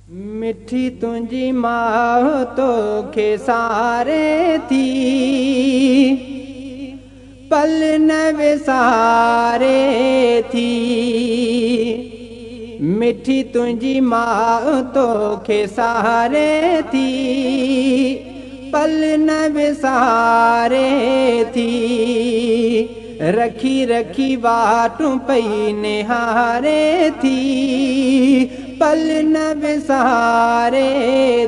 मिठी तुझी माँ तोखे सारे थी, पल न विसारे थी। मिठी तुझी माँ तोखे सारे थी, पल न विसारे थी। रखी रखी वाटू पई निहारे थी, पल न विसारे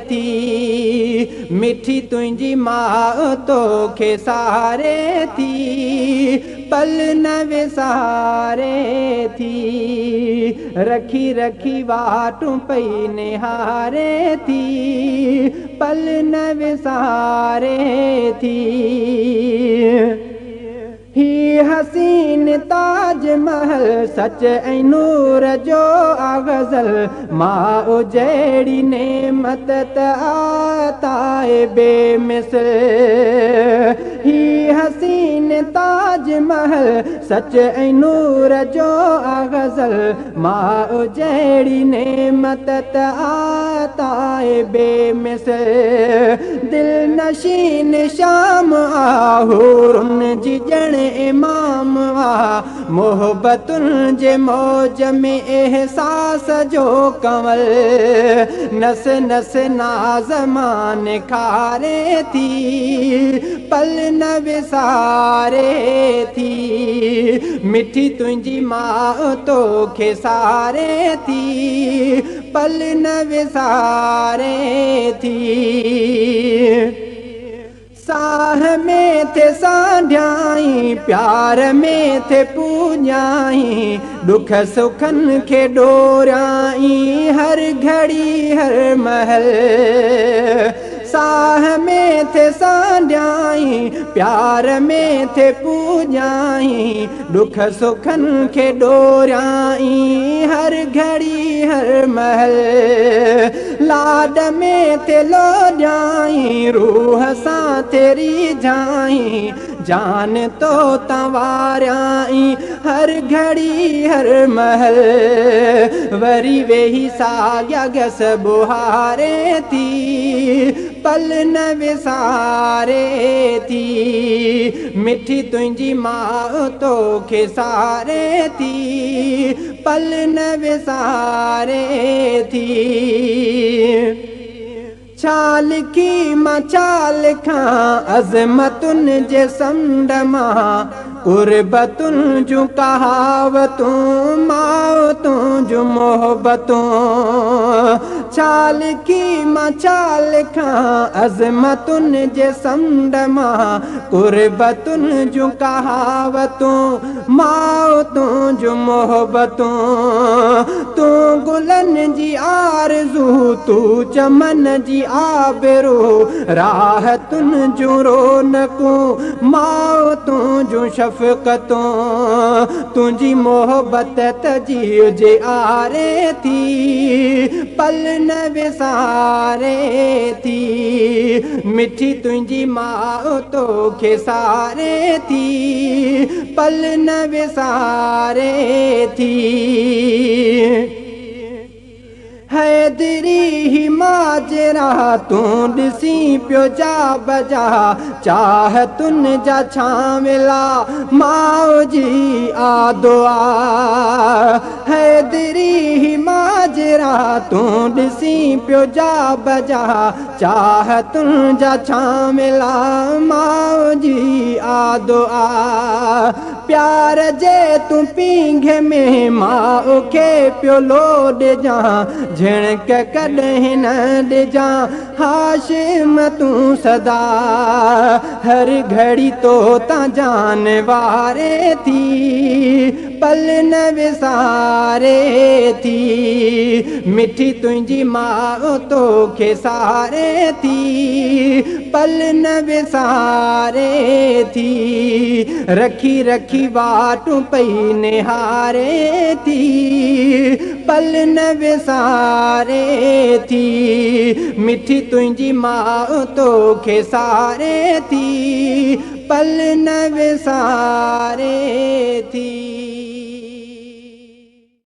थी। मिठी तुझी माँ तोखे सारे थी, पल न विसारे थी। रखी रखी वाटू पई निहारे थी, पल न विसारे थी। ही हसीन ताज महल सच ऐं नूर जो आग़ज़ल, मां उजड़ी नेमत त आताए बेमिसल। ही हसीन ताज महल सच ऐं नूर जो आग़ज़ल, मां उजड़ी नेमत त आताए बेमिसल। दिल नशीन शाम आहूरुन जी ॼण इमाम आ, मोहब्बतुन जे मौज में एहसास जो कंवल। नस नस नाज़मान खारे थी, पल न विसारे थी। मिठी तुझी माँ तोखे सारे थी, पल न विसारे थी। साह में थे साढ़ियाई, प्यार में थे पूॼाई, दुख सुखन खे डोराई हर घड़ी हर महल। साह में थे साढ़ियाई, प्यार में थे पूॼाई, दुख सुखन खे डोराई हर घड़ी हर महल। लाड में थे लोॼाई, रूह सां तेरी जाई, जान तो तवाराई हर घड़ी हर महल। वरी वेही साॻिया गस बुहारे थी, पल न विसारे थी। मिठी तुझी माँ तोखे सारे थी, पल न विसारे थी। चाल की मां चाल खां अज़मतुन जे समुंड मां, कुर्बतुन जूं कहावतूं मौतूं जूं मोहब्बतूं। चाल की मां चाल खां अज़मतुन जे समुंड मां, कुर्बतुन जूं कहावतूं मौतूं जूं मोहब्बतूं। तूं गुलन जी आरज़ू, तूं चमन जी आबरू, राहतुन जूं रौनकूं मौतूं जूं शफ़क़तूं। तुझी मोहब्बत तजी जे आरे थी, पल न विसारे थी। मिठी तुझी माँ तोखे सारे थी, पल न विसारे थी। हैदरी ही माजरा तूं ॾिसी पियो जा बजा, चाहतुन जा छांवला माउ जी आदुआ। हैदरी ही माजरा तूं ॾिसी पियो जा बजा, चाहतुन जा छांवला माउ जी आदुआ। प्यार जे तूं पींघे में माउ खे पियो लोॾजा, झिणक कॾहिं न ॾिजां हाशिम तूं सदा। हर घड़ी तो तां जान वारे थी, पल न विसारे थी। मिठी तुझी माँ तोखे सारे थी, पल न विसारे थी। रखी रखी वाटू पई निहारे थी, पल न विसारे थी। मिठी तुझी माँ तोखे सारे थी, पल न विसारे थी।